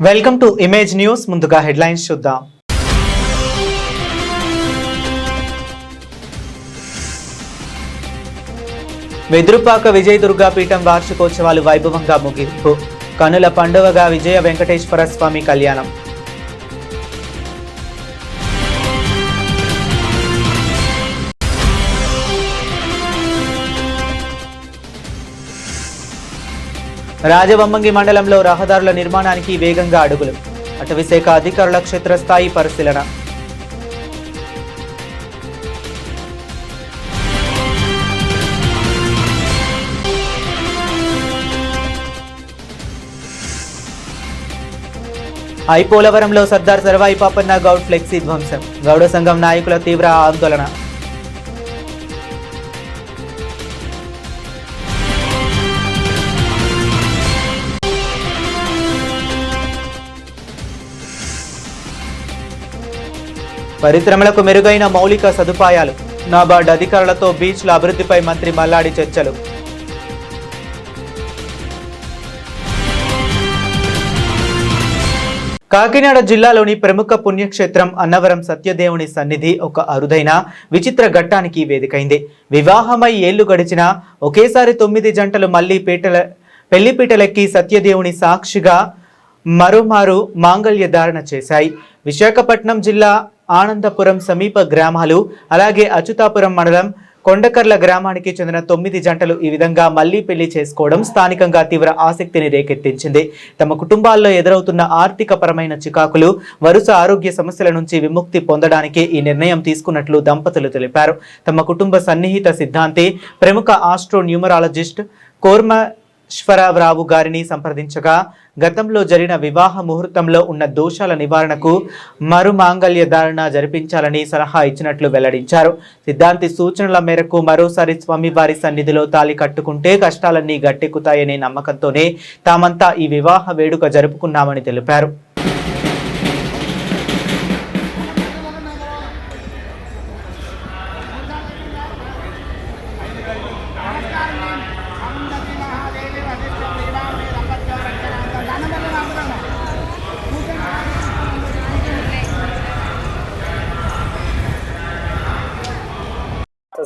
Welcome to image news. ముందుగా headlines చూద్దాం. వెదురుపాక విజయదుర్గా పీఠం వార్షికోత్సవాలు వైభవంగా ముగింపు. కనుల పండువగా విజయ వెంకటేశ్వర స్వామి కళ్యాణం. రాజవమ్మంగి మండలంలో రహదారుల నిర్మాణానికి వేగంగా అడుగులు. అటవీశాఖ అధికారుల క్షేత్రస్థాయి పరిశీలన. ఐపోలవరంలో సర్దార్ సర్వాయి పాపన్న గౌడ్ ఫ్లెక్సీ ధ్వంసం. గౌడ సంఘం నాయకుల తీవ్ర ఆందోళన. పరిశ్రమలకు మెరుగైన మౌలిక సదుపాయాలు. నాబార్డ్ అధికారులతో బీచ్ల అభివృద్ధిపై మంత్రి మల్లాడి చర్చలు. కాకినాడ జిల్లాలోని ప్రముఖ పుణ్యక్షేత్రం అన్నవరం సత్యదేవుని సన్నిధి ఒక అరుదైన విచిత్ర ఘట్టానికి వేదికైంది. వివాహమై ఏళ్లు గడిచినా ఒకేసారి 9 జంటలు మళ్లీ పెళ్లిపీటలెక్కి సత్యదేవుని సాక్షిగా మరోమారు మాంగళ్య ధారణ చేశాయి. విశాఖపట్నం జిల్లా ఆనందపురం సమీప గ్రామాలు, అలాగే అచ్యుతాపురం మండలం కొండకర్ల గ్రామానికి చెందిన 9 జంటలు ఈ విధంగా మళ్లీ పెళ్లి చేసుకోవడం స్థానికంగా తీవ్ర ఆసక్తిని రేకెత్తించింది. తమ కుటుంబాల్లో ఎదురవుతున్న ఆర్థిక పరమైన చికాకులు, వరుస ఆరోగ్య సమస్యల నుంచి విముక్తి పొందడానికి ఈ నిర్ణయం తీసుకున్నట్లు దంపతులు తెలిపారు. తమ కుటుంబ సన్నిహిత సిద్ధాంతి, ప్రముఖ ఆస్ట్రో న్యూమరాలజిస్ట్ కోర్మేశ్వరరావు గారిని సంప్రదించగా గతంలో జరిగిన వివాహ ముహూర్తంలో ఉన్న దోషాల నివారణకు మరు మాంగళ్య ధారణ జరిపించాలని సలహా ఇచ్చినట్లు వెల్లడించారు. సిద్ధాంతి సూచనల మేరకు మరోసారి స్వామివారి సన్నిధిలో తాళి కట్టుకుంటే కష్టాలన్నీ గట్టెక్కుతాయనే నమ్మకంతోనే తామంతా ఈ వివాహ వేడుక జరుపుకున్నామని తెలిపారు.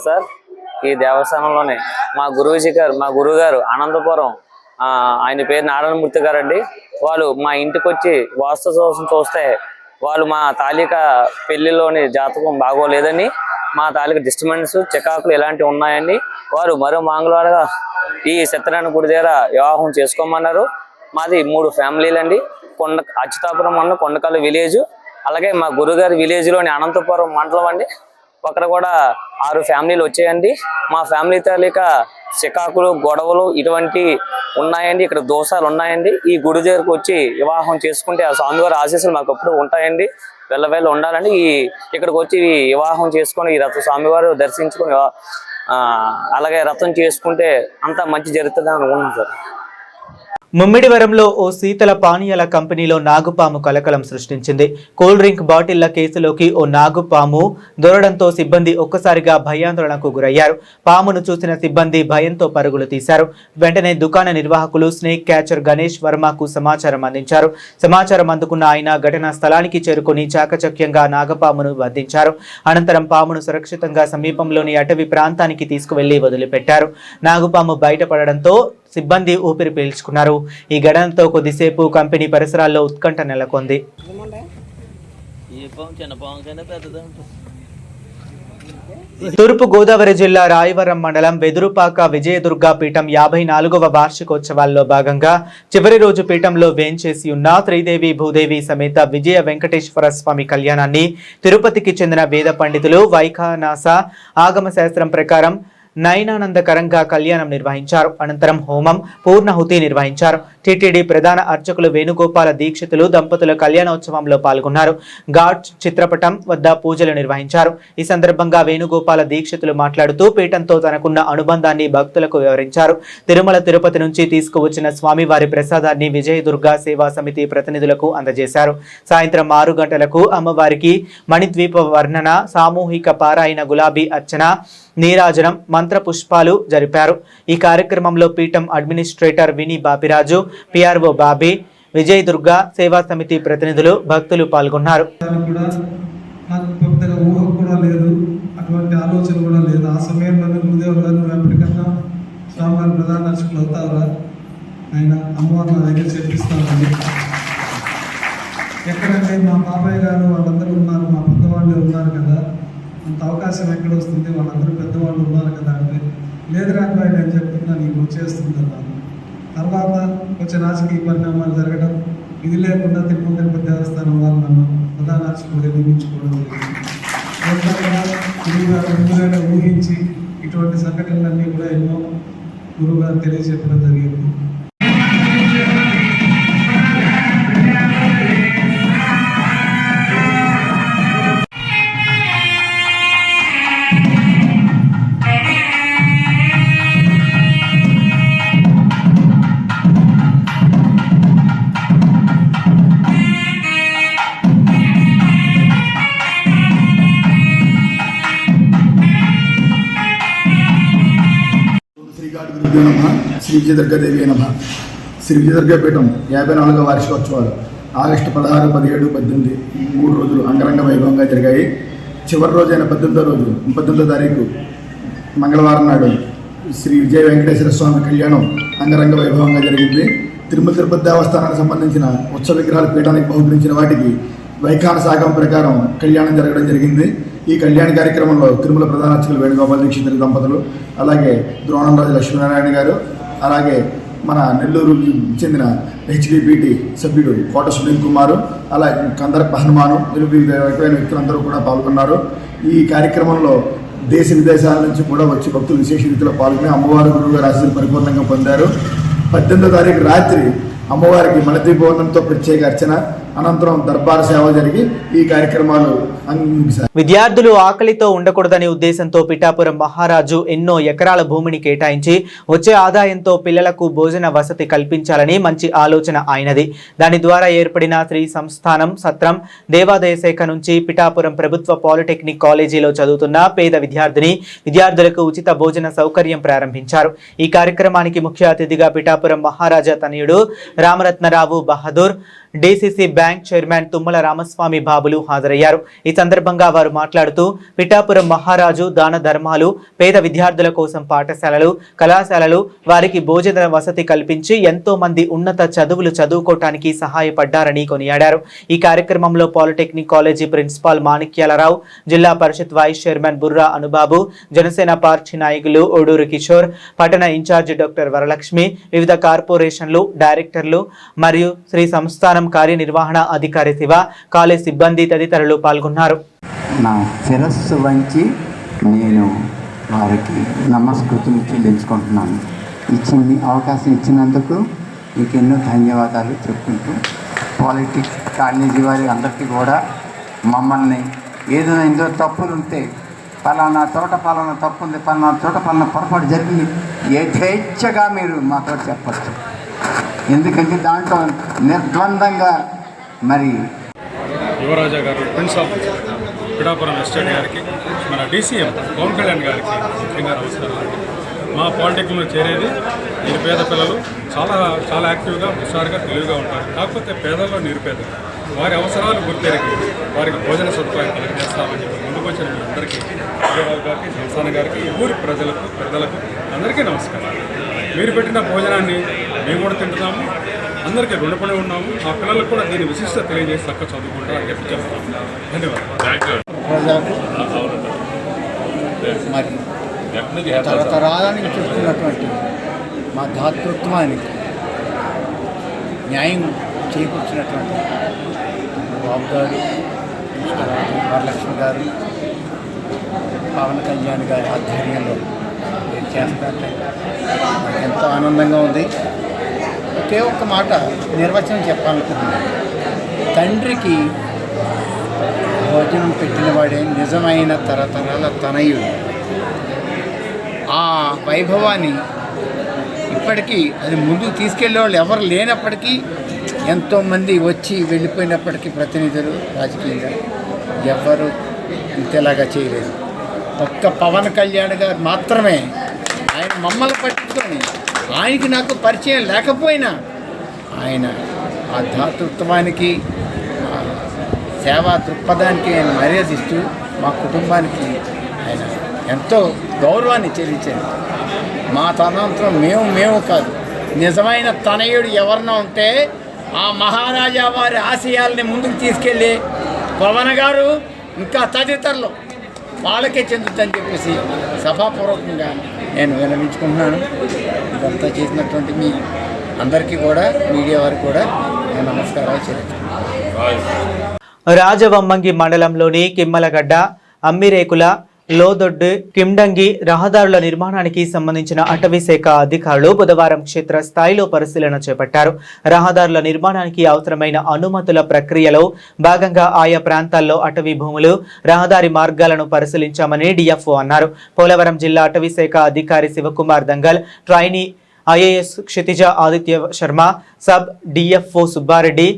సార్, ఈ దేవస్థానంలోనే మా గురువుగారు అనంతపురం, ఆయన పేరు నారాయణమూర్తి గారు అండి. వాళ్ళు మా ఇంటికి వచ్చి వాస్తు చూస్తే వాళ్ళు మా తాలూక పెళ్లిలోని జాతకం బాగోలేదని, మా తాలూక డిస్టర్బెన్స్ చికాకులు ఇలాంటివి ఉన్నాయండి. వారు మరో మంగళవారం ఈ సత్యనారాయణ గుడి దగ్గర వివాహం చేసుకోమన్నారు. మాది 3 ఫ్యామిలీలు అండి. అచ్యుతాపురం మండలం కొండకల్లు విలేజ్, అలాగే మా గురుగారి విలేజ్లోని అనంతపురం మండలం అండి. అక్కడ కూడా 6 ఫ్యామిలీలు వచ్చాయండి. మా ఫ్యామిలీ తాలూకా చికాకులు, గొడవలు ఇటువంటి ఉన్నాయండి. ఇక్కడ దోషాలు ఉన్నాయండి. ఈ గుడి దగ్గరకు వచ్చి వివాహం చేసుకుంటే ఆ స్వామివారి ఆశీస్సులు మాకు ఎప్పుడు ఉంటాయండి. వెళ్ళ ఉండాలండి. ఇక్కడికి వచ్చి వివాహం చేసుకొని ఈ స్వామివారు దర్శించుకొని అలాగే రథం చేసుకుంటే అంతా మంచి జరుగుతుందని అనుకుంటున్నాం సార్. ముమ్మిడివరంలో ఓ శీతల పానీయాల కంపెనీలో నాగుపాము కలకలం సృష్టించింది. కూల్ డ్రింక్ బాటిళ్ల కేసులోకి ఓ నాగుపాము దొరడంతో సిబ్బంది ఒక్కసారిగా భయాందోళనకు గురయ్యారు. పామును చూసిన సిబ్బంది భయంతో పరుగులు తీశారు. వెంటనే దుకాణ నిర్వాహకులు స్నేక్ క్యాచర్ గణేష్ వర్మకు సమాచారం అందించారు. సమాచారం అందుకున్న ఆయన ఘటనా స్థలానికి చేరుకుని చాకచక్యంగా నాగపామును బంధించారు. అనంతరం పామును సురక్షితంగా సమీపంలోని అటవీ ప్రాంతానికి తీసుకువెళ్లి వదిలిపెట్టారు. నాగుపాము బయటపడడంతో సిబ్బంది ఊపిరి పీల్చుకున్నారు. ఈ ఘటనతో కొద్దిసేపు కంపెనీ పరిసరాల్లో ఉత్కంఠ నెలకొంది. తూర్పు గోదావరి జిల్లా రాయవరం మండలం వెదురుపాక విజయదుర్గా పీఠం 54వ వార్షికోత్సవాల్లో భాగంగా చివరి రోజు పీఠంలో వేంచేసి ఉన్న శ్రీదేవి భూదేవి సమేత విజయ వెంకటేశ్వర స్వామి కళ్యాణాన్ని తిరుపతికి చెందిన వేద పండితులు వైఖానాస ఆగమ శాస్త్రం ప్రకారం నయనానందకరంగా కళ్యాణం నిర్వహించారు. అనంతరం హోమం, పూర్ణహుతి నిర్వహించారు. టిటిడి ప్రధాన అర్చకులు వేణుగోపాల దీక్షితులు దంపతుల కళ్యాణోత్సవంలో పాల్గొన్నారు. ఘాట్ చిత్రపటం వద్ద పూజలు నిర్వహించారు. ఈ సందర్భంగా వేణుగోపాల దీక్షితులు మాట్లాడుతూ పీఠంతో తనకున్న అనుబంధాన్ని భక్తులకు వివరించారు. తిరుమల తిరుపతి నుంచి తీసుకువచ్చిన స్వామివారి ప్రసాదాన్ని విజయదుర్గా సేవా సమితి ప్రతినిధులకు అందజేశారు. సాయంత్రం 6 గంటలకు అమ్మవారికి మణిద్వీప వర్ణన, సామూహిక పారాయణ, గులాబీ అర్చన, నీరాజనం, మంత్ర పుష్పాలు జరిపారు. ఈ కార్యక్రమంలో పీఠం అడ్మినిస్ట్రేటర్ విని బాపిరాజు, పిఆర్ఓ బాబీ, విజయ్ దుర్గా సేవా సమితి ప్రతినిధులు భక్తులు పాల్గొన్నారు. నాకు పెద్దగా ఊహ కూడా లేదు, అటువంటి ఆలోచన కూడా లేదు. ఆ సమయంలోనే గురుదేవులు గారు ఎప్పటికన్నా స్వామివారి ప్రధాన అర్చకులు అవుతారా, ఆయన అమ్మవారు నా దగ్గర చేపిస్తామని. ఎక్కడంటే మా బాబాయ్ గారు వాళ్ళందరూ ఉన్నారు, మా పెద్దవాళ్ళు ఉన్నారు కదా, అంత అవకాశం ఎక్కడ వస్తుంది, వాళ్ళందరూ పెద్దవాళ్ళు ఉన్నారు కదా అంటే, లేదు రాబాయ్ నేను చెప్తున్నా నీకు వచ్చేస్తుంది అన్నాను. తర్వాత కొంచెం రాజకీయ పరిణామాలు జరగడం, ఇది లేకుండా తిరుమల తిరుపతి దేవస్థానం వాళ్ళు నన్ను ప్రధాన అర్చకులుగా నియమించుకోవడం జరిగింది. ఊహించి ఇటువంటి సంఘటనలన్నీ కూడా ఎన్నో గురువుగారు తెలియజెప్పడం జరిగింది. శ్రీ విజయదుర్గాదేవి నమ. శ్రీ విజయదుర్గాపీఠం 54వ వార్షికోత్సవాలు ఆగస్టు 16, 17, 18 3 రోజులు అంగరంగ వైభవంగా జరిగాయి. చివరి రోజైన 18వ తారీఖు మంగళవారం నాడు శ్రీ విజయ వెంకటేశ్వర స్వామి కళ్యాణం అంగరంగ వైభవంగా జరిగింది. తిరుమల తిరుపతి దేవస్థానానికి సంబంధించిన ఉత్సవ విగ్రహాల పీఠానికి బహుకరించిన వాటికి వైఖాన సాగం ప్రకారం కళ్యాణం జరగడం జరిగింది. ఈ కళ్యాణ కార్యక్రమంలో తిరుమల ప్రధాన అర్చకులు వేణుగోపాల దీక్షితులు దంపతులు, అలాగే ద్రోణంరాజు లక్ష్మీనారాయణ గారు, అలాగే మన నెల్లూరుకి చెందిన హెచ్డిపిటి సభ్యుడు కోట సునీల్ కుమారు, అలాగే కందరప హనుమాను, వివిధ వ్యక్తులందరూ కూడా పాల్గొన్నారు. ఈ కార్యక్రమంలో దేశ విదేశాల నుంచి కూడా వచ్చి భక్తులు విశేష రీతిలో పాల్గొని అమ్మవారి గురువుగారి ఆశీస్సులు పరిపూర్ణంగా పొందారు. 18వ తారీఖు రాత్రి అమ్మవారికి మణిదీపవంతంతో ప్రత్యేక అర్చన, అనంతరం దర్బార్ సేవ జరిగి ఈ కార్యక్రమాలు ముగిశాయి. విద్యార్థులు ఆకలితో ఉండకూడదనే ఉద్దేశంతో పిఠాపురం మహారాజు ఎన్నో ఎకరాల భూమిని కేటాయించి వచ్చే ఆదాయంతో పిల్లలకు భోజన వసతి కల్పించాలని మంచి ఆలోచన ఆయనది. దాని ద్వారా ఏర్పడిన శ్రీ సంస్థానం సత్రం దేవాదాయ శాఖ నుంచి పిఠాపురం ప్రభుత్వ పాలిటెక్నిక్ కాలేజీలో చదువుతున్న పేద విద్యార్థులకు ఉచిత భోజన సౌకర్యం ప్రారంభించారు. ఈ కార్యక్రమానికి ముఖ్య అతిథిగా పిఠాపురం మహారాజా తనయుడు Ramaratnarao Bahadur, DCC bank chairman Tummala Ramaswamy Babulu హాజరయ్యారు. ఈ సందర్భంగా వారు మాట్లాడుతూ పిఠాపురం మహారాజు దాన ధర్మాలు, పేద విద్యార్థుల కోసం పాఠశాలలు, కళాశాలలు, వారికి భోజన వసతి కల్పించి ఎంతో మంది ఉన్నత చదువులు చదువుకోవటానికి సహాయపడ్డారని కొనియాడారు. ఈ కార్యక్రమంలో polytechnic college principal Manikyalarao, Zilla Parishad vice chairman Burra Anubabu, Janasena party నాయకులు ఓడూరు కిషోర్, పట్టణ ఇన్ఛార్జి డాక్టర్ వరలక్ష్మి, వివిధ కార్పొరేషన్లు డైరెక్టర్లు మరియు శ్రీ సంస్థానం కార్యనిర్వహణ అధికారి శివ, కాలేజ్ సిబ్బంది తదితరులు పాల్గొన్నారు. నా శిరస్సు వంచి నేను వారికి నమస్కృతులు చెల్లించుకుంటున్నాను. అవకాశం ఇచ్చినందుకు మీకు ఎన్నో ధన్యవాదాలు చెప్పుకుంటూ, పాలిటిక్స్ కాలేజీ వారి అందరికీ కూడా మమ్మల్ని ఏదైనా ఇందులో తప్పులు ఉంటే పలానా చోట పలానా తప్పు ఉంది, పలానా చోట పలానా పొరపాటు జరిగింది యథేచ్ఛగా మీరు మాతో చెప్పచ్చు. ఎందుకంటే దాంట్లో నిర్ద్వందంగా మరి యువరాజా గారు, ప్రిన్స్ ఆఫ్ పిఠాపురం ఎస్టేట్ గారికి, మన డీసీఎం పవన్ కళ్యాణ్ గారికి ముఖ్యంగా నమస్కారాలు. మా పాలిటెక్నిక్లో చేరేది ఈ పేద పిల్లలు చాలా యాక్టివ్గా, హుషారుగా, తెలివిగా ఉంటారు. కాకపోతే పేదల్లో నిరుపేదలు, వారి అవసరాలు గుర్తెరిగి వారికి భోజన సదుపాయం కలిగజేస్తామని చెప్పి ముందుకు వచ్చిన అందరికీ, యువరాజు గారికి, సంస్థాన గారికి, ఊరి ప్రజలకు, పెద్దలకు అందరికీ నమస్కారాలు. మీరు పెట్టిన భోజనాన్ని మేము కూడా తింటున్నాము, అందరికీ రుణపడి ఉన్నాము. ఆ పిల్లలకు కూడా దీని విశిష్టత తెలియజేసి చక్కగా చదువుకుంటారని చెప్పి చెప్తాము. ధన్యవాదాలు. మరి తరతరాలని చూస్తున్నటువంటి మా దాతృత్వానికి న్యాయం చేకూర్చినటువంటి బాబు గారు, వరలక్ష్మి గారు, పవన్ కళ్యాణ్ గారి ఆధ్వర్యంలో నేను చేస్తానంటే నాకు ఎంతో ఆనందంగా ఉంది. ఒకే ఒక్క మాట నిర్వచనం చెప్పాలనుకుంటున్నాను. తండ్రికి భోజనం పెట్టిన వాడే నిజమైన తరతరాల తనయుడు. ఆ వైభవాన్ని ఇప్పటికీ అది ముందుకు తీసుకెళ్లే వాళ్ళు ఎవరు లేనప్పటికీ, ఎంతోమంది వచ్చి వెళ్ళిపోయినప్పటికీ ప్రతినిధులు రాజకీయంగా ఎవరు ఇంతేలాగా చేయలేదు. ఒక్క పవన్ కళ్యాణ్ గారు మాత్రమే ఆయన మమ్మల్ని పట్టించుకొని, ఆయనకి నాకు పరిచయం లేకపోయినా ఆయన ఆ దాతృత్వానికి సేవా దృక్పథానికి ఆయన మర్యాదిస్తూ మా కుటుంబానికి ఆయన ఎంతో గౌరవాన్ని చెల్లించారు. మా తదనంతరం మేము కాదు, నిజమైన తనయుడు ఎవరన్నా ఉంటే ఆ మహారాజా వారి ఆశయాల్ని ముందుకు తీసుకెళ్ళి పవన్ గారు ఇంకా తదితరులు వాళ్ళకే చెందుతుందని చెప్పేసి సభాపూర్వకంగా నేను విన్నవించుకుంటున్నాను. ఇదంతా చేసినటువంటి మీ అందరికీ కూడా, మీడియా వారికి కూడా నేను నమస్కారాలు చెల్లిస్తున్నాను. రాజవమ్మంగి మండలంలోని కిమ్మలగడ్డ, అమ్మిరేకుల, లోదొడ్డు, కిండంగి రహదారుల నిర్మాణానికి సంబంధించిన అటవీశాఖ అధికారులు బుధవారం క్షేత్ర స్థాయిలో పరిశీలన చేపట్టారు. రహదారుల నిర్మాణానికి అవసరమైన అనుమతుల ప్రక్రియలో భాగంగా ఆయా ప్రాంతాల్లో అటవీ భూములు, రహదారి మార్గాలను పరిశీలించామని డిఎఫ్ఓ అన్నారు. పోలవరం జిల్లా అటవీశాఖ అధికారి శివకుమార్ దంగల్, ట్రైనీ ఐఏఎస్ క్షితిజ ఆదిత్య శర్మ, సబ్ డిఎఫ్ఓ సుబ్బారెడ్డి,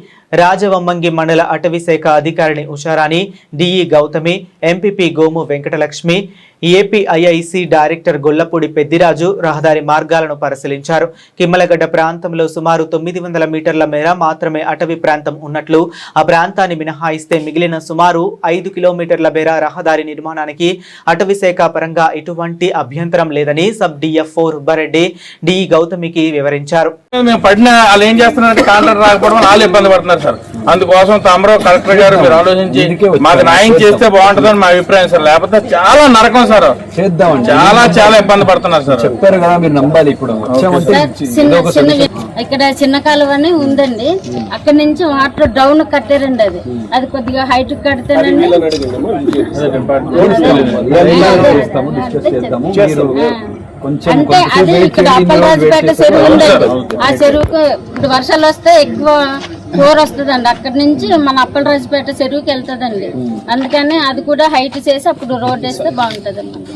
రాజవమ్మంగి మండల అటవీశాఖ అధికారిని Usharani, DE Gautami, MPP Gomoh Venkatalakshmi, APIIC director Gollapudi Peddiraju రహదారి మార్గాలను పరిశీలించారు. కిమ్మలగడ్డ ప్రాంతంలో సుమారు 900 మీటర్ల మేర మాత్రమే అటవీ ప్రాంతం ఉన్నట్లు, ఆ ప్రాంతాన్ని మినహాయిస్తే మిగిలిన సుమారు 5 కిలోమీటర్ల మేర రహదారి నిర్మాణానికి అటవీశాఖ పరంగా ఎటువంటి అభ్యంతరం లేదని సబ్ డిఎఫ్ఓ సుబ్బారెడ్డి, డిఈ గౌతమికి వివరించారు. మేము పడిన వాళ్ళు ఏం చేస్తున్నారంటే కాంట్రాక్టర్ రాకపోవడం వాళ్ళు ఇబ్బంది పడుతున్నారు సార్. అందుకోసం తమరో కలెక్టర్ గారు మీరు ఆలోచించి మాకు న్యాయం చేస్తే బాగుంటుందని మా అభిప్రాయం సార్. లేకపోతే చాలా నరకం సార్, చాలా ఇబ్బంది పడుతున్నారు సార్. చెప్పారు కదా మీరు నమ్మాలి. ఇప్పుడు ఇక్కడ చిన్న కాలువని ఉందండి, అక్కడ నుంచి వాటర్ డౌన్ కట్టారండి. అది కొద్దిగా హైట్ కడితేనండి అంటే అది ఇక్కడ అప్పలరాజుపేట చెరువు ఉందండి. ఆ చెరువుకు ఇప్పుడు వర్షాలు వస్తే ఎక్కువ ఫ్లోర్ వస్తుందండి. అక్కడ నుంచి మన అప్పలరాజుపేట చెరువుకి వెళ్తుందండి. అందుకని అది కూడా హైట్ చేసి అప్పుడు రోడ్ వేస్తే బాగుంటుంది అన్నమాట.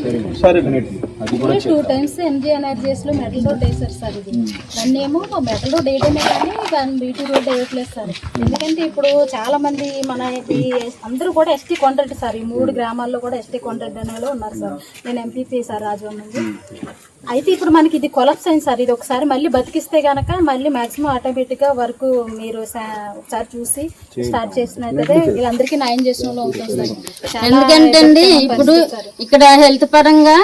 2 times ఎంజీ ఎనర్జీస్ లో మెటల్ రోడ్ వేసారు సార్. ఇది దాన్ని ఏమో మెటల్ రోడ్ వేయడమే కానీ దాన్ని బీటీ రోడ్ వేయట్లేదు సార్. ఎందుకంటే ఇప్పుడు చాలా మంది మన అందరూ కూడా ఎస్టీ కాంట్రాక్ట్ సార్. ఈ 3 గ్రామాల్లో కూడా ఎస్టీ కాంట్రాక్ట్ అనేలో ఉన్నారు సార్. నేను ఎంపీపీ సార్ రాజవమ్మంగి. అయితే ఇప్పుడు మనకి ఇది కొలాప్స్ అయింది సార్. ఇది ఒకసారి మళ్ళీ బతికిస్తే గనక మళ్ళీ మాక్సిమం ఆటోమేటిక్ గా వర్క్ మీరు ఒకసారి చూసి స్టార్ట్ చేసినట్లయితే వీళ్ళందరికీ న్యాయం చేసిన వాళ్ళు అవుతుంది సార్. ఎందుకంటే అండి ఇప్పుడు ఇక్కడ హెల్త్ పరంగా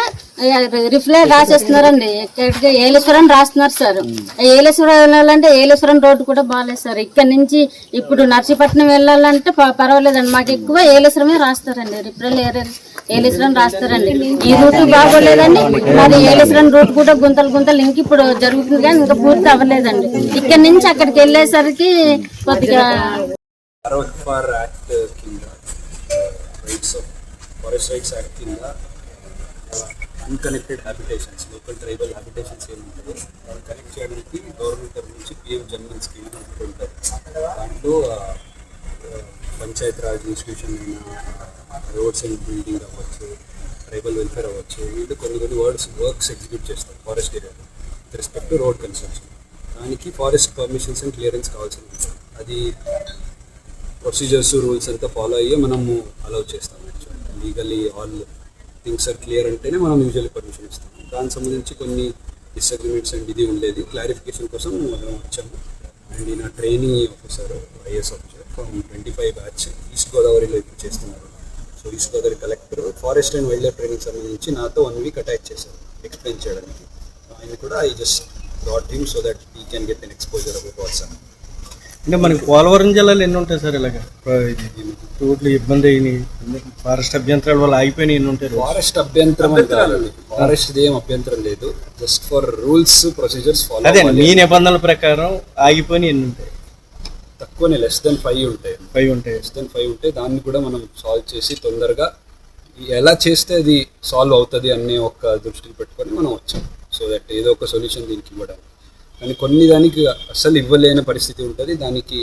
రిఫ్లెక్ట్ రాసేస్తున్నారండి. ఇక్కడికి ఏలేశ్వరం రాస్తున్నారు సార్. ఏలేశ్వరం వెళ్ళాలంటే ఏలేశ్వరం రోడ్డు కూడా బాగాలేదు సార్. ఇక్కడ నుంచి ఇప్పుడు నర్సీపట్నం వెళ్ళాలంటే పర్వాలేదండి. మాకు ఎక్కువ ఏలేశ్వరమే రాస్తారండి. రిఫ్రెల్ ఏలేశ్వరం రాస్తారండి. ఈ రూట్ బాగోలేదండి. మరి ఏలేశ్వరం రూట్ కూడా గుంతలు ఇంక ఇప్పుడు జరుగుతుంది కానీ ఇంకా పూర్తి అవ్వలేదండి. ఇక్కడ నుంచి అక్కడికి వెళ్ళేసరికి కొద్దిగా unconnected habitations, local tribal habitations ఏముంటాయో వాళ్ళు కనెక్ట్ చేయడానికి గవర్నమెంట్ తరఫు నుంచి పిఎం జన్మన్ స్కీమ్ ఉంటుంది. దాంట్లో పంచాయత్ రాజ్ ఇన్స్టిట్యూషన్ అయినా, రోడ్స్ అండ్ బిల్డింగ్ అవ్వచ్చు, ట్రైబల్ వెల్ఫేర్ అవ్వచ్చు, వీళ్ళు కొన్ని వర్క్స్ ఎగ్జిక్యూట్ చేస్తారు ఫారెస్ట్ ఏరియాలో with respect to road construction. దానికి ఫారెస్ట్ పర్మిషన్స్ అండ్ క్లియరెన్స్ కావాల్సి ఉంటుంది. అది ప్రొసీజర్స్ రూల్స్ అంతా ఫాలో అయ్యి మనము అలౌ చేస్తాం. Actually legally all things are clear అంటేనే మనం యూజువల్లీ పర్మిషన్ ఇస్తాం. దానికి సంబంధించి కొన్ని డిసగ్రిమెంట్స్ అండ్ ఇది ఉండేది. క్లారిఫికేషన్ కోసం మనం వచ్చాము. అండ్ ఈయన training officer, IAS officer from 25 batch east గోదావరిలో ఇప్పుడు చేస్తున్నారు. So east Godavari collector forest and wild life training సంబంధించి నాతో 1 week అటాచ్ చేశారు ఎక్స్ప్లెయిన్ చేయడానికి. ఆయన కూడా I just brought him so that he can get an exposure about what's happening. అంటే మనకి పోలవరం జిల్లాలో ఎన్ని ఉంటాయి సార్ ఇలాగ రోడ్లు ఇబ్బంది అయినాయి, ఫారెస్ట్ అభ్యంతరాల వల్ల ఆగిపోయినాయి ఎన్ని ఉంటాయి? ఫారెస్ట్ అభ్యంతరం ఫారెస్ట్ ఏం అభ్యంతరం లేదు, just for rules procedures follow. అదే మీ నిబంధనల ప్రకారం ఆగిపోయినాయి ఎన్ని ఉంటాయి? తక్కువనే, లెస్ దెన్ 5 ఉంటాయి. 5 ఉంటాయి, లెస్ దెన్ 5 ఉంటాయి. దాన్ని కూడా మనం సాల్వ్ చేసి తొందరగా ఎలా చేస్తే అది సాల్వ్ అవుతుంది అనే ఒక దృష్టిని పెట్టుకొని మనం వచ్చాం. సో దట్ ఏదో ఒక సొల్యూషన్ దీనికి ఇవ్వడానికి. కానీ కొన్ని దానికి అస్సలు ఇవ్వలేని పరిస్థితి ఉంటుంది, దానికి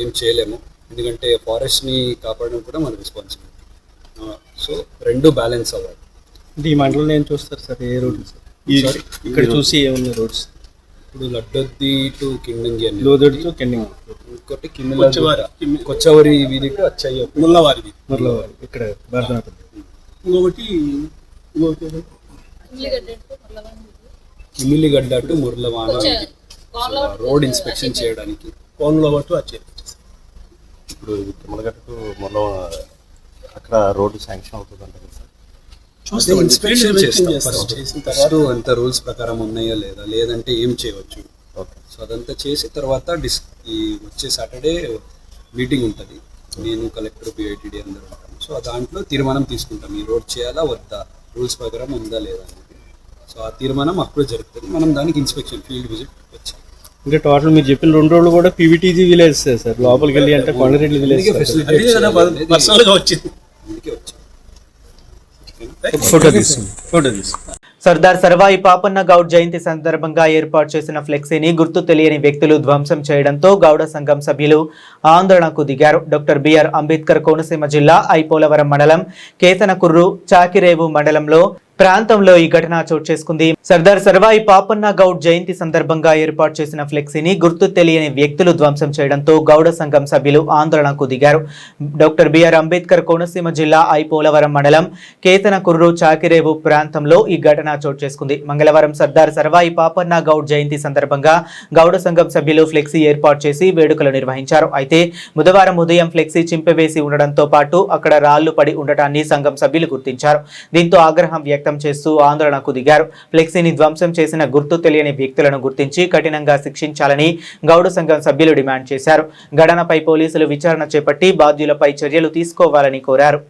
ఏం చేయలేము. ఎందుకంటే ఫారెస్ట్ని కాపాడడం కూడా మన రెస్పాన్సిబిలిటీ. సో రెండు బ్యాలెన్స్ అవ్వాలి. అంటే ఈ మండలంలో ఏం చూస్తారు సార్? ఏ రోడ్లు సార్ ఇక్కడ చూసి ఏమున్నాయి రోడ్స్? ఇప్పుడు లడ్డొద్ది టు కిండంగి అని, లోదొడ్డి టు కిండంగి, ఇంకోటి కొచ్చవరి వీధి టు అచ్చయ్య ముల్లవారి ఇక్కడ భారతనాథం, ఇంకొకటి కిమిలిగడ్డ టు ముర్లవాన రోడ్ ఇన్స్పెక్షన్ చేయడానికి ఫోన్లో బట్టి అది చేయించేస్తాం. ఇప్పుడు తుమ్మలగట్టుకు మొన్న అక్కడ రోడ్డు శాంక్షన్ అవుతుందంట కదా సార్? చూస్తే ఇన్స్పెక్షన్ చేస్తాం ఫస్ట్ అంత రూల్స్ ప్రకారం ఉన్నాయో లేదంటే ఏం చేయవచ్చు. సో అదంతా చేసి తర్వాత ఈ వచ్చే సాటర్డే మీటింగ్ ఉంటుంది. నేను కలెక్టర్ పిఐటిడి అందరూ ఉంటాం. సో దాంట్లో తీర్మానం తీసుకుంటాం, ఈ రోడ్ చేయాలా వద్దా, రూల్స్ ప్రకారం ఉందా లేదా అనేది. సో ఆ తీర్మానం అప్పుడే జరుగుతుంది. మనం దానికి ఇన్స్పెక్షన్ ఫీల్డ్ విజిట్ వచ్చాం. ఇంకా టోటల్ మీరు చెప్పిన 2 రోజులు కూడా పీవీటీజీ విలేజ్ సార్, లోపలికి వెళ్ళి అంటే కొండరెడ్డి విలేజ్ పర్సనల్గా వచ్చింది, అందుకే వచ్చాం. ఫోటో తీసుకుంది. సర్దార్ సర్వాయి పాపన్న గౌడ్ జయంతి సందర్భంగా ఏర్పాటు చేసిన ఫ్లెక్సీని గుర్తు తెలియని వ్యక్తులు ధ్వంసం చేయడంతో గౌడ సంఘం సభ్యులు ఆందోళనకు దిగారు. డాక్టర్ బిఆర్ అంబేద్కర్ కోనసీమ జిల్లా ఐపోలవరం మండలం కేతనకుర్రు చాకిరేవు మండలంలో ప్రాంతంలో ఈ ఘటన చోటు చేసుకుంది. సర్దార్ సర్వాయి పాపన్న గౌడ్ జయంతి సందర్భంగా ఏర్పాటు చేసిన ఫ్లెక్సీని గుర్తు తెలియని వ్యక్తులు ధ్వంసం చేయడంతో గౌడ సంఘం సభ్యులు ఆందోళనకు దిగారు. డాక్టర్ బిఆర్ అంబేద్కర్ కోనసీమ జిల్లా ఐపోలవరం మండలం కేతనకుర్రు చాకిరేవు ప్రాంతంలో ఈ ఘటన చోటు చేసుకుంది. మంగళవారం సర్దార్ సర్వాయి పాపన్న గౌడ్ జయంతి సందర్భంగా గౌడ సంఘం సభ్యులు ఫ్లెక్సీ ఏర్పాటు చేసి వేడుకలు నిర్వహించారు. అయితే బుధవారం ఉదయం ఫ్లెక్సీ చింపివేసి ఉండడంతో పాటు అక్కడ రాళ్లు పడి ఉండటాన్ని సంఘం సభ్యులు గుర్తించారు. దీంతో ఆగ్రహం వ్యక్తం చేస్తూ ఆందోళనకు దిగారు. ఫ్లెక్సీని ధ్వంసం చేసిన గుర్తు తెలియని వ్యక్తులను గుర్తించి కఠినంగా శిక్షించాలని గౌడ సంఘం సభ్యులు డిమాండ్ చేశారు. ఘటనపై పోలీసులు విచారణ చేపట్టి బాధ్యులపై చర్యలు తీసుకోవాలని కోరారు.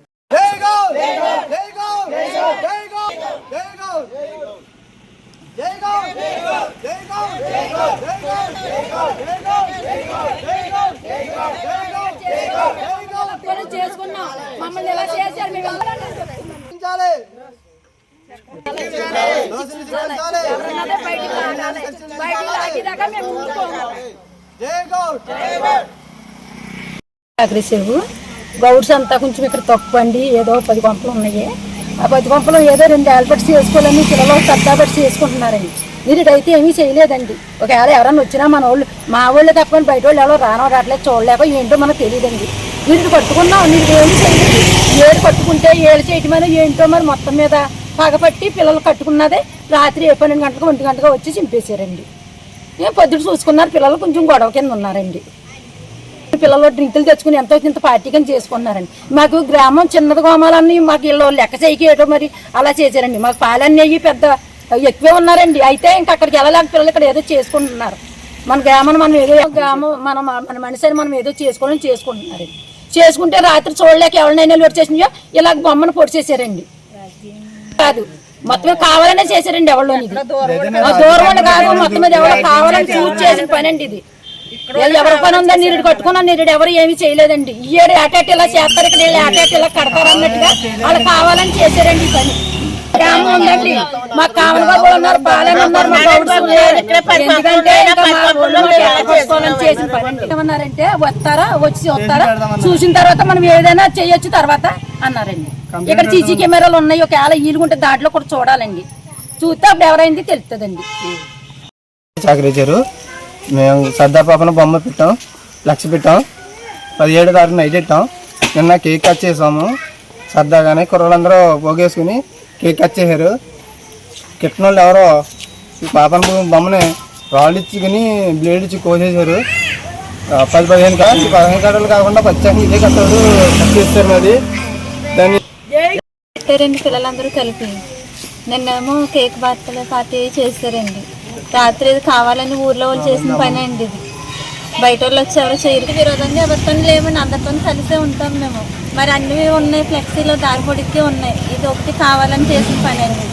గౌడ్స్ అంతా కొంచెం ఇక్కడ తక్కువండి, ఏదో 10 కొంపలు ఉన్నాయి. ఆ 10 కొంపలు ఏదో 2 ఆల్బర్ట్స్ చేసుకోవాలని పిల్లలు సర్దాబట్స్ చేసుకుంటున్నారండి. వీరికైతే ఏమీ చేయలేదండి. ఒకవేళ ఎవరన్నా వచ్చినా మా వాళ్ళు తప్పని బయట వాళ్ళు ఎవరో రావట్లేదు, చూడలేక ఏంటో మనకు తెలియదండి. వీటిని పట్టుకున్నాం, వీరికి ఏమీ చేయలేదు. ఏడు పట్టుకుంటే ఏడు చేయటమని ఏంటో మరి మొత్తం మీద పగపట్టి పిల్లలు కట్టుకున్నదే రాత్రి 12 గంటలకు 1 గంటగా వచ్చి చింపేశారండి. పొద్దుట చూసుకున్నారు, పిల్లలు కొంచెం గొడవ కింద ఉన్నారండి. పిల్లలు డ్రింకులు తెచ్చుకుని ఎంతో ఇంత పార్టీగా చేసుకున్నారండి. మాకు గ్రామం చిన్నది గోమాలన్నీ మాకు వీళ్ళు లెక్క చేయకేయటో మరి అలా చేశారండి. మాకు పాలన్నీ అయ్యి పెద్ద ఎక్కువే ఉన్నారండి. అయితే ఇంకా అక్కడికి వెళ్ళలేక పిల్లలు ఇక్కడ ఏదో చేసుకుంటున్నారు. మన గ్రామాన్ని మనం ఏదో మన మనిషిని మనం ఏదో చేసుకుంటున్నారండి. చేసుకుంటే రాత్రి చూడలేక ఎవరినైనా లోటు చేసినాయో ఇలా బొమ్మను పొడిచేసారండి. కాదు మొత్తం కావాలనే చేశారండి. ఎవరిలోని దూరం కాదు, మొత్తం మీద ఎవరో కావాలని చూసి చేసిన పని అండి ఇది. ఎవరి పని ఉందని నీరుడు కట్టుకున్నా నీరుడు ఎవరు ఏమీ చేయలేదండి. ఈ ఏడు ఏటాటి ఇలా చేస్తారు, ఇక్కడ ఏటాటి ఇలా కడతారు అన్నట్టుగా వాళ్ళు కావాలని చేశారండి ఈ పని. గ్రామం ఉందండి, మాకు కావాలి బాబు ఉన్నారు, పాలన ఉన్నారు, మా ఎందుకంటే చేసిన పని ఏమన్నారంటే వచ్చి చూస్తారా, చూసిన తర్వాత మనం ఏదైనా చేయొచ్చు తర్వాత అన్నారండి. ఇక్కడ సీసీ కెమెరాలు ఉన్నాయి, ఒకవేళ ఈలుగుంటే దాంట్లో కూడా చూడాలండి. చూస్తే అప్పుడు ఎవరైంది తెలుస్తుందండి. చాకరేచారు. మేము సర్దార్ పాపన బొమ్మ పెట్టాం, లక్ష పెట్టాం. 17వ తారీఖున నైట్ పెట్టాం. నిన్న కేక్ కట్ చేసాము. సర్దాగానే కుర్రలందరూ పోగేసుకుని కేక్ కట్ చేశారు. కిట్టిన వాళ్ళు ఎవరో ఈ పాపన బొమ్మని రాళ్ళు ఇచ్చుకుని బ్లేడ్ ఇచ్చి కోసేశారు. 10-15 కట్టలు కాకుండా పచ్చాక ఇదే కట్టారు కట్ చేస్తారు. అది దాన్ని పెట్టారండి పిల్లలందరూ కలిపి. నిన్నేమో కేక్ పార్టీ చేస్తారండి. రాత్రి ఇది కావాలని ఊర్లో వాళ్ళు చేసిన పని అండి. ఇది బయట వాళ్ళు వచ్చి ఎవరు చేయరు. విరోధంగా ఎవరితో లేమని అందరితో కలిసే ఉంటాం మేము. మరి అన్నీ ఉన్నాయి, ఫ్లెక్సీలో దారిపొడికి ఉన్నాయి. ఇది ఒకటి కావాలని చేసిన పని అండి.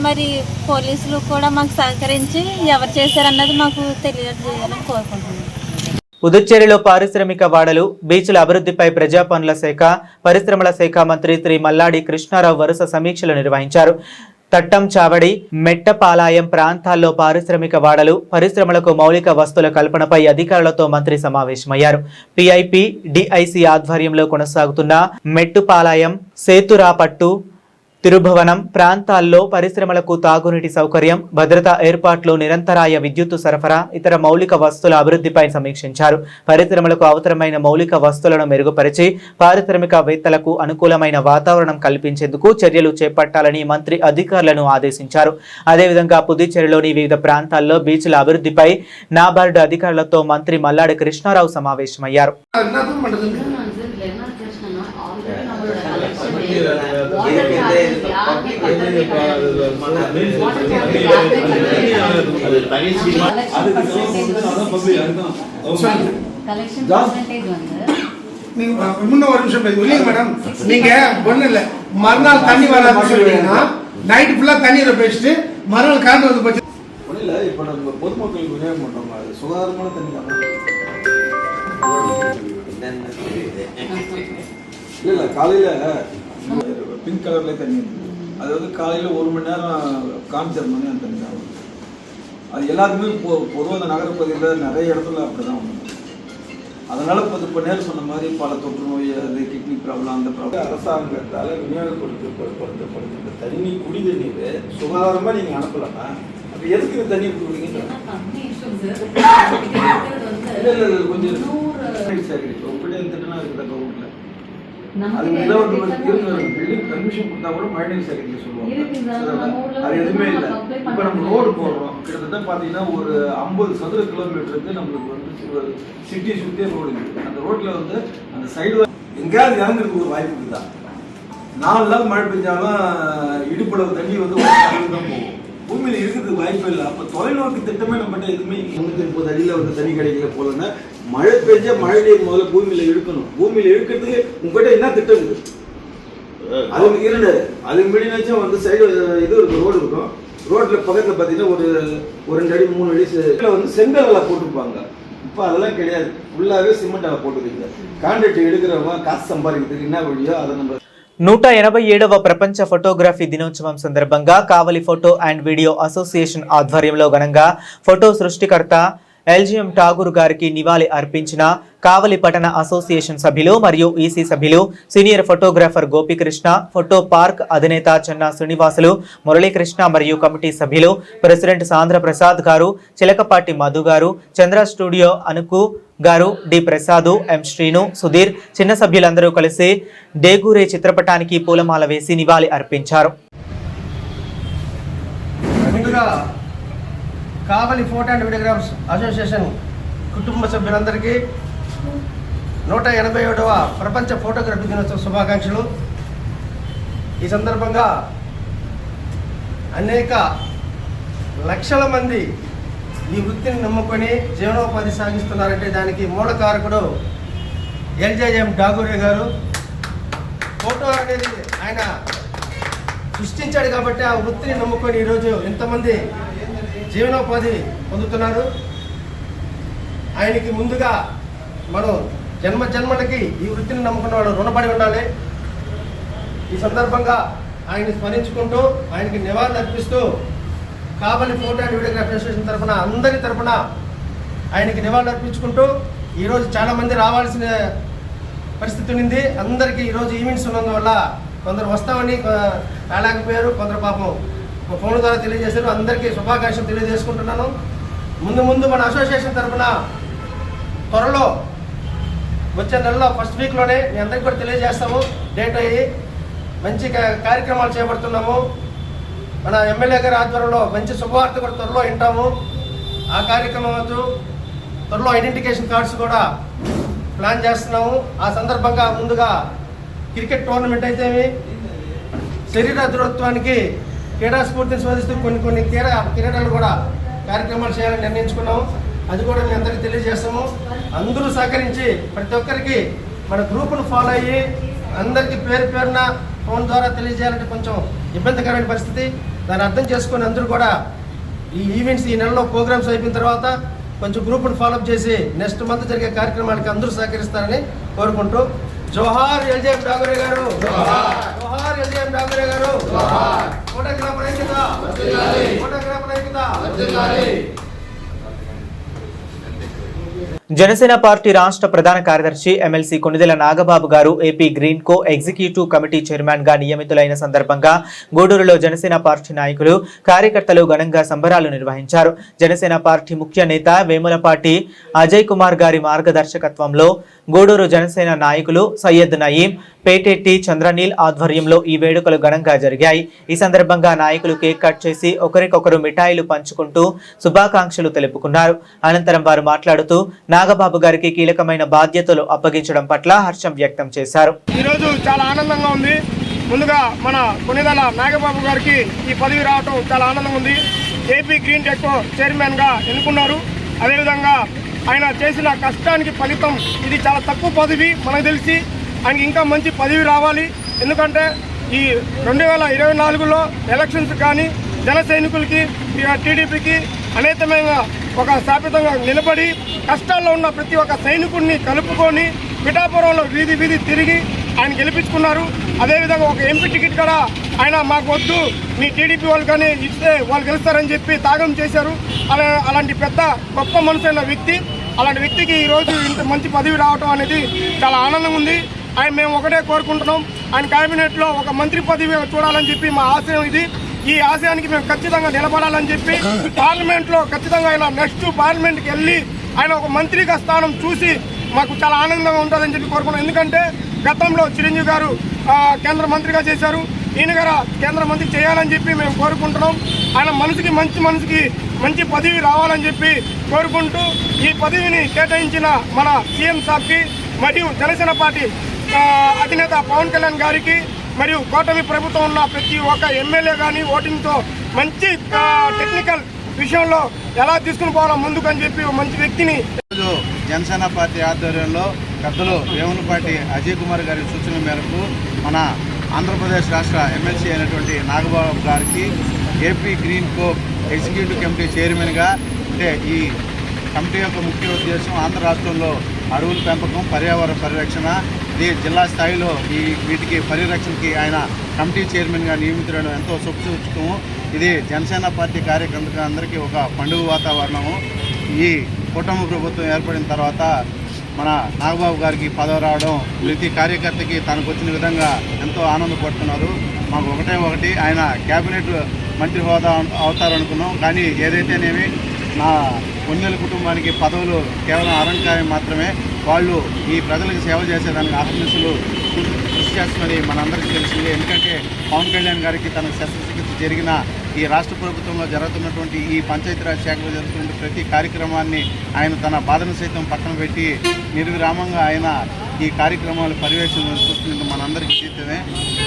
మరి పోలీసులు కూడా మాకు సహకరించి ఎవరు చేశారన్నది మాకు తెలియజేయాలని కోరుకుంటున్నాం. పుదుచ్చేరిలో పారిశ్రామిక వాడలు, బీచ్ల అభివృద్ధిపై ప్రజా పనుల శాఖ, పరిశ్రమల శాఖ మంత్రి శ్రీ మల్లాడి కృష్ణారావు వరుస సమీక్షలు నిర్వహించారు. తట్టం చావడి, మెట్టపాలాయం ప్రాంతాల్లో పారిశ్రామిక వాడలు, పరిశ్రమలకు మౌలిక వస్తువుల కల్పనపై అధికారులతో మంత్రి సమావేశమయ్యారు. పిఐపి డిఐసి ఆధ్వర్యంలో కొనసాగుతున్న మెట్టుపాలాయం, సేతురాపట్టు, తిరుభవనం ప్రాంతాల్లో పరిశ్రమలకు తాగునీటి సౌకర్యం, భద్రతా ఏర్పాట్లు, నిరంతరాయ విద్యుత్తు సరఫరా, ఇతర మౌలిక వస్తువుల అభివృద్ధిపై సమీక్షించారు. పరిశ్రమలకు అవసరమైన మౌలిక వస్తువులను మెరుగుపరిచి పారిశ్రామికవేత్తలకు అనుకూలమైన వాతావరణం కల్పించేందుకు చర్యలు చేపట్టాలని మంత్రి అధికారులను ఆదేశించారు. అదేవిధంగా పుదుచ్చేరిలోని వివిధ ప్రాంతాల్లో బీచ్ల అభివృద్ధిపై నాబార్డు అధికారులతో మంత్రి మల్లాడి కృష్ణారావు సమావేశమయ్యారు. மேடம் நீங்க ஒண்ணு இல்ல மறுநாள் தண்ணி வராதுன்னு சொல்லுவீங்கன்னா நைட் ஃபுல்லா தண்ணீரை பேசிட்டு மறுநாள் கரண்ட் வந்து போச்சு. ஒன்றும் இல்லை, இப்போ நம்ம பொதுமக்களுக்கு விநியோகம் பண்ணுறோம், அது சுகாதாரமான தண்ணி தான். இல்லை இல்லை, காலையில் பிங்க் கலர்லேயே தண்ணி இருக்குது. அது வந்து காலையில் 1 மணி நேரம் காமிச்சிடணும் அந்த தண்ணி தான். அது எல்லாருக்குமே பொதுவாக அந்த நகரப்பகுதியில் நிறைய இடத்துல அப்படி தான் ஒன்று. அதனால் இப்போ நேரம் சொன்ன மாதிரி பல தொற்று நோய், அது கிட்னி ப்ராப்ளம், அந்த ப்ராப்ளம் அரசாங்கத்தால் விநியோகப்படுத்தப்படுது. இந்த தண்ணி குடி தண்ணீர் சுகாதாரமாக நீங்கள் அனுப்பலாம்னா அப்போ எதுக்கு இந்த தண்ணி கொடுக்குறீங்க? இல்லை இல்லை இல்லை, கொஞ்சம் சேகரிப்பு ஒப்படி திட்டம்னா இருக்குது கவர்மெண்ட்டில். அது பில்டிங் பர்மிஷன் கொடுத்தா கூட மழைநீர் சேகரிக்க சொல்லுவாங்க. அது எதுவுமே இல்லை. இப்போ நம்ம ரோடு போடுறோம், கிட்டத்தட்ட பார்த்தீங்கன்னா ஒரு 50 சதுர கிலோமீட்டருக்கு நம்மளுக்கு வந்து சிட்டி சுற்றியே ரோடு இருக்குது. அந்த ரோட்டில் வந்து அந்த சைடு எங்கேயாவது இறங்குறதுக்கு ஒரு வாய்ப்பு இருக்குதா? 4 நாள் மழை பெஞ்சாலும் இடுப்பளவு தண்ணி வந்து தான் போகும். பூமியில் இருக்கிறதுக்கு வாய்ப்பு இல்லை. அப்போ தொலைநோக்கு திட்டமே நம்மகிட்ட எதுவுமே 330 அடியில் வந்து தண்ணி கிடைக்கல போலன்னா மழை பெஞ்சா மழை நீர் முதல்ல பூமியில் இழுக்கணும். பூமியில் இழுக்கிறதுக்கு உங்ககிட்ட என்ன திட்டம் இருக்குது? அது இரண்டு அது மீடியாச்சும் வந்து சைடு இது இருக்கும், ரோடு இருக்கும். ரோட்டில் பக்கத்தில் பார்த்தீங்கன்னா ஒரு 2 அடி 3 அடி வந்து செங்கலை போட்டுருப்பாங்க. இப்போ அதெல்லாம் கிடையாது, ஃபுல்லாகவே சிமெண்டாக போட்டுருக்கீங்க. கான்ட்ராக்ட் எடுக்கிறவங்க காசு சம்பாதிக்கிறதுக்கு என்ன வழியோ அதை நம்ம 187వ ప్రపంచ ఫోటోగ్రఫీ దినోత్సవం సందర్భంగా కావలి ఫోటో అండ్ వీడియో అసోసియేషన్ ఆధ్వర్యంలో ఘనంగా ఫోటో సృష్టికర్త ఎల్జిఎం ఠాగూర్ గారికి నివాళి అర్పించిన కావలి పట్టణ అసోసియేషన్ సభ్యులు మరియు ఈసీ సభ్యులు, senior photographer Gopikrishna, photo park అధినేత చెన్నా శ్రీనివాసులు, మురళీకృష్ణ మరియు కమిటీ సభ్యులు, ప్రెసిడెంట్ సాంద్ర ప్రసాద్ గారు, చిలకపాటి మధు గారు, చంద్ర స్టూడియో అనుకు గారు, డి ప్రసాద్, ఎం శ్రీను, సుధీర్, చిన్న సభ్యులందరూ కలిసి డేగూరే చిత్రపటానికి పూలమాల వేసి నివాళి అర్పించారు. కావలి ఫోటో అండ్ వీడియోగ్రాఫర్స్ అసోసియేషన్ కుటుంబ సభ్యులందరికీ 187వ ప్రపంచ ఫోటోగ్రఫీ దినోత్సవ శుభాకాంక్షలు. ఈ సందర్భంగా అనేక లక్షల మంది ఈ వృత్తిని నమ్ముకొని జీవనోపాధి సాగిస్తున్నారంటే దానికి మూల కారకుడు ఎల్జేఎం ఠాగూర్ గారు. ఫోటో అనేది ఆయన సృష్టించాడు కాబట్టి ఆ వృత్తిని నమ్ముకొని ఈరోజు ఎంతమంది జీవనోపాధి పొందుతున్నారు. ఆయనకి ముందుగా మనం జన్మలకి ఈ వృత్తిని నమ్ముకున్న వాళ్ళు రుణపడి ఉండాలి. ఈ సందర్భంగా ఆయన్ని స్మరించుకుంటూ ఆయనకి నివాళులు అర్పిస్తూ కావలి ఫోటో అండ్ వీడియోగ్రఫీ అసోసియేషన్ తరఫున అందరి తరఫున ఆయనకి నివాళులు అర్పించుకుంటూ ఈరోజు చాలామంది రావాల్సిన పరిస్థితి ఉంది. అందరికీ ఈరోజు ఈవెంట్స్ ఉన్నందువల్ల కొందరు వస్తామని రాలేకపోయారు, కొందరు పాపం ఫోన్ ద్వారా తెలియజేశారు. అందరికీ శుభాకాంక్షలు తెలియజేసుకుంటున్నాను. ముందు మన అసోసియేషన్ తరఫున త్వరలో వచ్చే నెలలో ఫస్ట్ వీక్లోనే మీ అందరికీ కూడా తెలియజేస్తాము. డేట్ అయ్యి మంచి కార్యక్రమాలు చేపడుతున్నాము. మన ఎమ్మెల్యే గారి ఆధ్వర్యంలో మంచి శుభవార్త కూడా త్వరలో వింటాము. ఆ కార్యక్రమం త్వరలో ఐడెంటిఫికేషన్ కార్డ్స్ కూడా ప్లాన్ చేస్తున్నాము. ఆ సందర్భంగా ముందుగా క్రికెట్ టోర్నమెంట్ అయితేమి, శరీర దృఢత్వానికి క్రీడా స్ఫూర్తిని శోధిస్తూ కొన్ని క్రీడలు కూడా కార్యక్రమాలు చేయాలని నిర్ణయించుకున్నాము. అది కూడా మీ అందరికీ తెలియజేస్తాము. అందరూ సహకరించి ప్రతి ఒక్కరికి మన గ్రూపును ఫాలో అయ్యి అందరికీ పేరున ఫోన్ ద్వారా తెలియజేయాలంటే కొంచెం ఇబ్బందికరమైన పరిస్థితి. దాన్ని అర్థం చేసుకొని అందరూ కూడా ఈ ఈవెంట్స్ ఈ నెలలో ప్రోగ్రామ్స్ అయిపోయిన తర్వాత కొంచెం గ్రూపును ఫాలోఅప్ చేసి నెక్స్ట్ మంత్ జరిగే కార్యక్రమాలకి అందరూ సహకరిస్తారని కోరుకుంటూ జోహార్ ఎల్జేఎం ఠాగూర్ గారు, జోహార్ ఎల్జేఎం ఠాగూర్ గారు, ఫోటోగ్రాఫర్ ఐక్యత, ఫోటోగ్రాఫర్ ఐక్యత. జనసేన పార్టీ రాష్ట్ర ప్రధాన కార్యదర్శి ఎమ్మెల్సీ కొణిదెల నాగబాబు గారు ఏపీ గ్రీన్ కో ఎగ్జిక్యూటివ్ కమిటీ చైర్మన్ గా నియమితులైన సందర్భంగా గూడూరులో జనసేన పార్టీ నాయకులు కార్యకర్తలు ఘనంగా సంబరాలు నిర్వహించారు. జనసేన పార్టీ ముఖ్య నేత వేములపాటి అజయ్ కుమార్ గారి మార్గదర్శకత్వంలో గూడూరు జనసేన నాయకులు సయ్యద్ నయీం, పేటెట్టి చంద్రనీల్ ఆధ్వర్యంలో ఈ వేడుకలు ఘనంగా జరిగాయి. ఈ సందర్భంగా నాయకులు కేక్ కట్ చేసి ఒకరికొకరు మిఠాయిలు పంచుకుంటూ శుభాకాంక్షలు తెలుపుకున్నారు. అనంతరం వారు మాట్లాడుతూ నాగబాబు గారికి కీలకమైన బాధ్యతలు అప్పగించడం పట్ల హర్షం వ్యక్తం చేశారు. ఈరోజు చాలా ఆనందంగా ఉంది. ముందుగా మన కొణిదెల నాగబాబు గారికి ఈ పదవి రావడం చాలా ఆనందంగా ఉంది. ఏపీ గ్రీన్ టెక్ చైర్మన్ గా ఎన్నుకున్నారు. అదేవిధంగా ఆయన చేసిన కష్టానికి ఫలితం ఇది చాలా తక్కువ పదవి. మనకు తెలిసి ఆయనకి ఇంకా మంచి పదవి రావాలి. ఎందుకంటే ఈ 2024లో ఎలక్షన్స్ కానీ జన సైనికులకి టీడీపీకి అనేకమైన ఒక స్థాపితంగా నిలబడి కష్టాల్లో ఉన్న ప్రతి ఒక్క సైనికుడిని కలుపుకొని పిఠాపురంలో వీధి వీధి తిరిగి ఆయన గెలిపించుకున్నారు. అదేవిధంగా ఒక ఎంపీ టికెట్ కూడా ఆయన మాకు వద్దు, మీ టీడీపీ వాళ్ళు కానీ ఇస్తే వాళ్ళు గెలుస్తారని చెప్పి త్యాగం చేశారు. అలాంటి పెద్ద గొప్ప మనసైన వ్యక్తి, అలాంటి వ్యక్తికి ఈరోజు ఇంత మంచి పదవి రావడం అనేది చాలా ఆనందంగా ఉంది. మేము ఒకటే కోరుకుంటున్నాం, ఆయన కేబినెట్లో ఒక మంత్రి పదవి చూడాలని చెప్పి మా ఆశయం ఇది. ఈ ఆశయానికి మేము ఖచ్చితంగా నిలబడాలని చెప్పి పార్లమెంట్లో ఖచ్చితంగా ఆయన నెక్స్ట్ పార్లమెంట్కి వెళ్ళి ఆయన ఒక మంత్రిగా స్థానం చూసి మాకు చాలా ఆనందంగా ఉంటుందని చెప్పి కోరుకున్నాం. ఎందుకంటే గతంలో చిరంజీవి గారు కేంద్ర మంత్రిగా చేశారు, ఈయన గారు కేంద్ర మంత్రి చేయాలని చెప్పి మేము కోరుకుంటున్నాం. ఆయన మనసుకి మంచి పదవి రావాలని చెప్పి కోరుకుంటూ ఈ పదవిని కేటాయించిన మన సీఎం సాబ్కి మరియు జనసేన పార్టీ అధినేత పవన్ కళ్యాణ్ గారికి మరియు కూటమి ప్రభుత్వం ఉన్న ప్రతి ఒక్క ఎమ్మెల్యే కానీ ఓటింగ్తో మంచి టెక్నికల్ విషయంలో ఎలా తీసుకుని పోవాలో ముందుకు అని చెప్పి మంచి వ్యక్తిని జనసేన పార్టీ ఆధ్వర్యంలో పెద్దలు వేములపాటి అజయ్ కుమార్ గారి సూచనల మేరకు మన ఆంధ్రప్రదేశ్ రాష్ట్ర ఎమ్మెల్సీ అయినటువంటి నాగబాబు గారికి ఏపీ గ్రీన్ కో ఎగ్జిక్యూటివ్ కమిటీ చైర్మన్గా, అంటే ఈ కమిటీ యొక్క ముఖ్య ఉద్దేశం ఆంధ్ర రాష్ట్రంలో అడవుల పెంపకం, పర్యావరణ పరిరక్షణ, ఇది జిల్లా స్థాయిలో వీటికి పరిరక్షణకి ఆయన కమిటీ చైర్మన్గా నియమించడం ఎంతో శుభసూచకము. ఇది జనసేన పార్టీ కార్యకర్తలకు అందరికీ ఒక పండుగ వాతావరణము. ఈ కూటమి ప్రభుత్వం ఏర్పడిన తర్వాత మన నాగబాబు గారికి పదవి రావడం ప్రతి కార్యకర్తకి తనకు వచ్చిన విధంగా ఎంతో ఆనందపడుతున్నారు. మాకు ఒకటి ఆయన క్యాబినెట్ మంత్రి హోదా అవుతారనుకున్నాం, కానీ ఏదైతేనేమి నా కొన్నేళ్ళ కుటుంబానికి పదవులు కేవలం అలంకారం మాత్రమే. వాళ్ళు ఈ ప్రజలకు సేవ చేసేదానికి ఆహర్నిశలు కృషి చేస్తున్నది మనందరికీ తెలిసింది. ఎందుకంటే పవన్ కళ్యాణ్ గారికి తన శస్త్రచికిత్స జరిగిన ఈ రాష్ట్ర ప్రభుత్వంలో జరుగుతున్నటువంటి ఈ పంచాయతీరాజ్ శాఖలో జరుగుతున్న ప్రతి కార్యక్రమాన్ని ఆయన తన బాధను సైతం పక్కన పెట్టి నిర్విరామంగా ఆయన ఈ కార్యక్రమాలు పర్యవేక్షణ చూస్తున్నది మనందరికీ జీవితమే.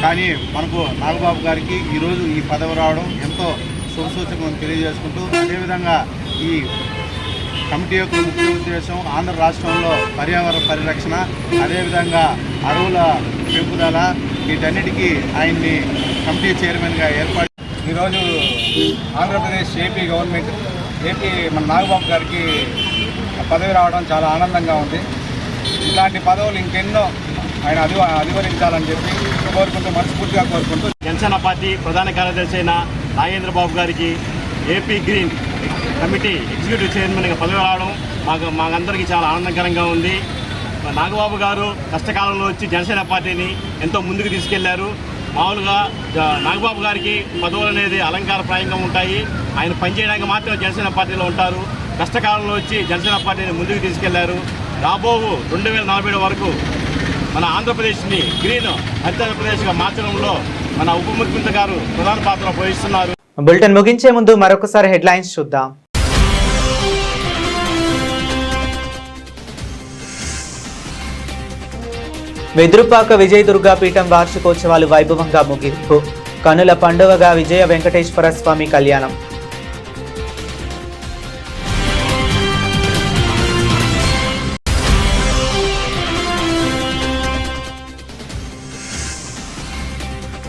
కానీ మనకు నాగబాబు గారికి ఈరోజు ఈ పదవి రావడం ఎంతో శుభసూచకం తెలియజేసుకుంటూ, అదేవిధంగా ఈ కమిటీ యొక్క ముఖ్య ఉద్దేశం ఆంధ్ర రాష్ట్రంలో పర్యావరణ పరిరక్షణ, అదేవిధంగా అడవుల పెంపుదల, వీటన్నిటికీ ఆయన్ని కమిటీ చైర్మన్గా ఏర్పాటు. ఈరోజు ఆంధ్రప్రదేశ్ ఏపీ గవర్నమెంట్ మన నాగబాబు గారికి పదవి రావడం చాలా ఆనందంగా ఉంది. ఇలాంటి పదవులు ఇంకెన్నో ఆయన అధివరించాలని చెప్పి మనస్ఫూర్తిగా కోరుకుంటూ జనసేన పార్టీ ప్రధాన కార్యదర్శి అయిన నాగేంద్రబాబు గారికి ఏపీ గ్రీన్ కమిటీ ఎగ్జిక్యూటివ్ చైర్మన్గా పదవి రావడం మాకందరికీ చాలా ఆనందకరంగా ఉంది. నాగబాబు గారు కష్టకాలంలో వచ్చి జనసేన పార్టీని ఎంతో ముందుకు తీసుకెళ్లారు. మామూలుగా నాగబాబు గారికి పదవులు అనేది అలంకారప్రాయంగా ఉంటాయి. ఆయన పనిచేయడానికి మాత్రం జనసేన పార్టీలో ఉంటారు. కష్టకాలంలో వచ్చి జనసేన పార్టీని ముందుకు తీసుకెళ్లారు. రాబో 2047 వరకు మన ఆంధ్రప్రదేశ్ని గ్రీన్ హరితాంధ్రప్రదేశ్గా మార్చడంలో మన ఉప ముఖ్యమంత్రి గారు ప్రధాన పాత్ర పోషిస్తున్నారు. బులెటిన్ ముగించే ముందు మరొకసారి హెడ్లైన్స్ చూద్దాం. వెదురుపాక విజయదుర్గా పీఠం వార్షికోత్సవాలు వైభవంగా ముగింపు. కనుల పండుగగా విజయ వెంకటేశ్వర స్వామి కళ్యాణం.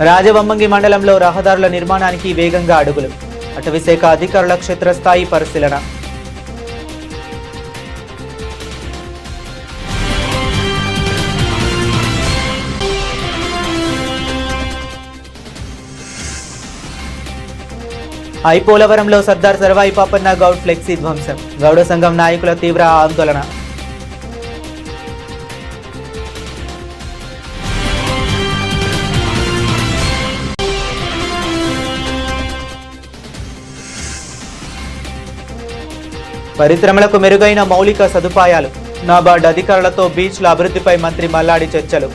రాజవమ్మంగి మండలంలో రహదారుల నిర్మాణానికి వేగంగా అడుగులు. అటవీశాఖ అధికారుల క్షేత్రస్థాయి పరిశీలన. ఐపోలవరంలో సర్దార్ సర్వాయి పాపన్న గౌడ్ ఫ్లెక్సీ ధ్వంసం. గౌడ సంఘం నాయకుల తీవ్ర ఆందోళన. పరిశ్రమలకు మెరుగైన మౌలిక సదుపాయాలు. నాబార్డ్ అధికారులతో బీచ్ల అభివృద్ధిపై మంత్రి మల్లాడి చర్చలు.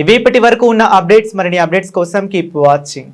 ఇవి ఇప్పటి వరకు ఉన్న అప్డేట్స్. మరిన్ని అప్డేట్స్ కోసం కీప్ వాచింగ్.